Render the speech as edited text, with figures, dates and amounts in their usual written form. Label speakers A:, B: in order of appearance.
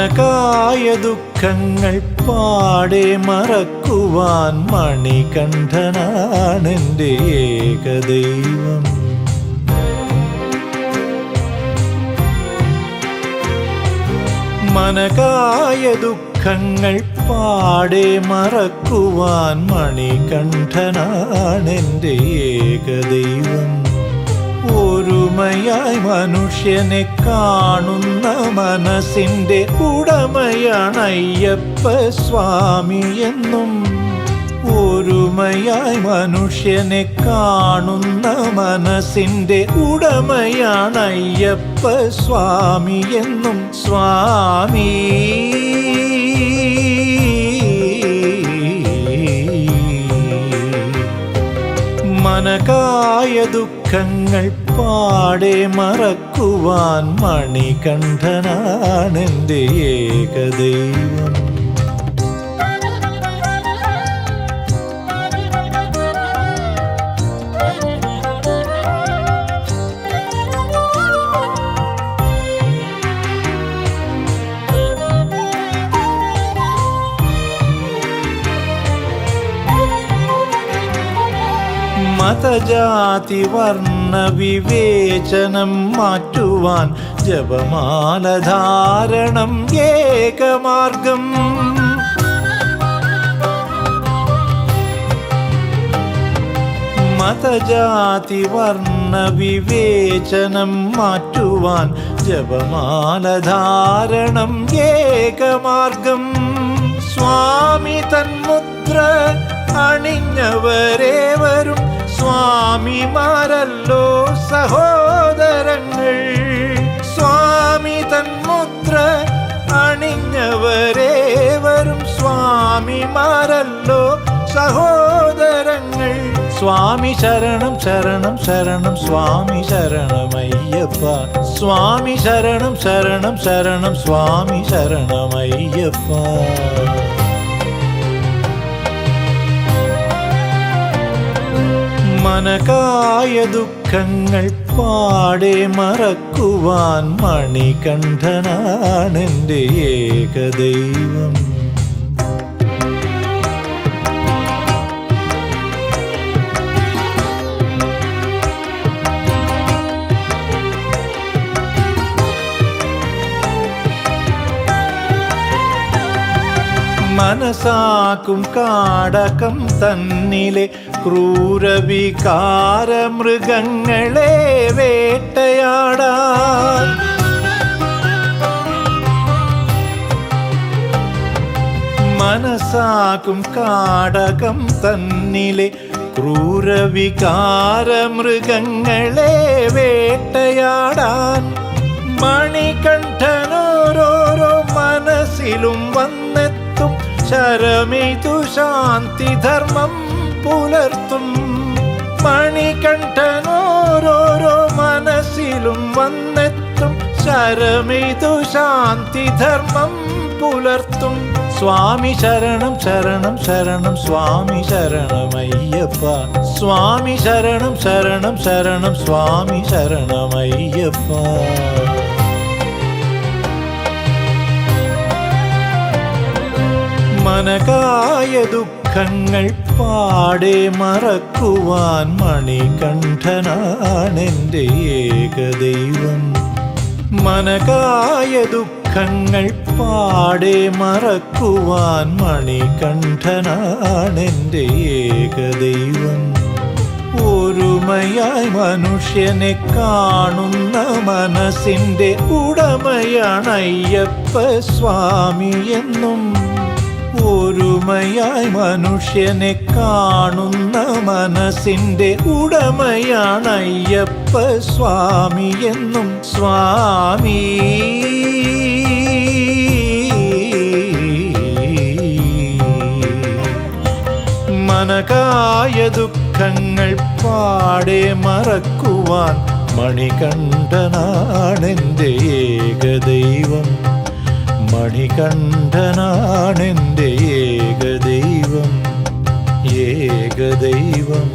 A: മനകായ ദുഃഖങ്ങൾ പാടെ മറക്കുവാൻ മണികണ്ഠനാണെൻ്റെ ഏകദൈവം. മനകായ ദുഃഖങ്ങൾ പാടെ മറക്കുവാൻ മണികണ്ഠനാണെൻ്റെ ഏകദൈവം. ഒരുമയായി മനുഷ്യനെ കാണുന്ന മനസ്സിൻ്റെ ഉടമയാണ് അയ്യപ്പ സ്വാമി എന്നും. ഒരുമയായി മനുഷ്യനെ കാണുന്ന മനസ്സിൻ്റെ ഉടമയാണ് അയ്യപ്പ സ്വാമി എന്നും. സ്വാമി മനകായ ദുഃഖങ്ങൾ പാടെ മറക്കുവാൻ മണികണ്ഠനാണെൻ്റെ ഏകദൈവം. മതജാതി വർണ്ണ വിവേചനം മാറ്റുവാൻ ജപമാലധാരണം ഏകമാർഗം. മതജാതി വർണ്ണ വിവേചനം മാറ്റുവാൻ ജപമാലധാരണം ഏകമാർഗം. സ്വാമി തന്മുദ്ര അണിഞ്ഞവരേവരും സ്വാമിമാരല്ലോ സഹോദരങ്ങൾ. സ്വാമി തന്മുദ്ര അണിഞ്ഞവരേവരും സ്വാമിമാരല്ലോ സഹോദരങ്ങൾ. സ്വാമി ശരണം ശരണം ശരണം സ്വാമി ശരണമയ്യപ്പ. സ്വാമി ശരണം ശരണം ശരണം സ്വാമി ശരണമയ്യപ്പ. മനകായ ദുഃഖങ്ങൾ പാടെ മറക്കുവാൻ മണികണ്ഠനാണെൻ്റെ ഏകദൈവം. മനസാക്കും കാടകം തന്നിലെ ക്രൂരവികാര മൃഗങ്ങളെ വേട്ടയാടാൻ. മനസാക്കും കാടകം തന്നിലെ ക്രൂരവികാര മൃഗങ്ങളെ വേട്ടയാടാൻ മണികണ്ഠനോരോരോ മനസ്സിലും വന്നെത്തും. ശരമെയ്തു ശാന്തി ധർമ്മം പുലർത്തും. മണികണ്ഠനോരോരോ മനസ്സിലും വന്നെത്തും. ശരമെയ്തു ശാന്തി ധർമ്മം പുലർത്തും. സ്വാമി ശരണം ശരണം ശരണം സ്വാമി ശരണമയ്യപ്പ. സ്വാമി ശരണം ശരണം ശരണം സ്വാമി ശരണമയ്യപ്പ. മനകായ ദുഃഖങ്ങൾ പാടെ മറക്കുവാൻ മണികണ്ഠനാണെൻ്റെ ഏകദൈവം. മനകായ ദുഃഖങ്ങൾ പാടെ മറക്കുവാൻ മണികണ്ഠനാണെൻ്റെ ഏകദൈവം. ഒരുമയായി മനുഷ്യനെ കാണുന്ന മനസ്സിൻ്റെ ഉടമയാണ് അയ്യപ്പ സ്വാമി എന്നും. ഒരുമയായി മനുഷ്യനെ കാണുന്ന മനസ്സിൻ്റെ ഉടമയാണ് അയ്യപ്പ സ്വാമി എന്നും. സ്വാമി മനകായ ദുഃഖങ്ങൾ പാടെ മറക്കുവാൻ മണികണ്ഠനാണെൻ്റെ ഏകദൈവം. മണികണ്ഠനാണെൻ്റെ ഏകദൈവം. ഏകദൈവം.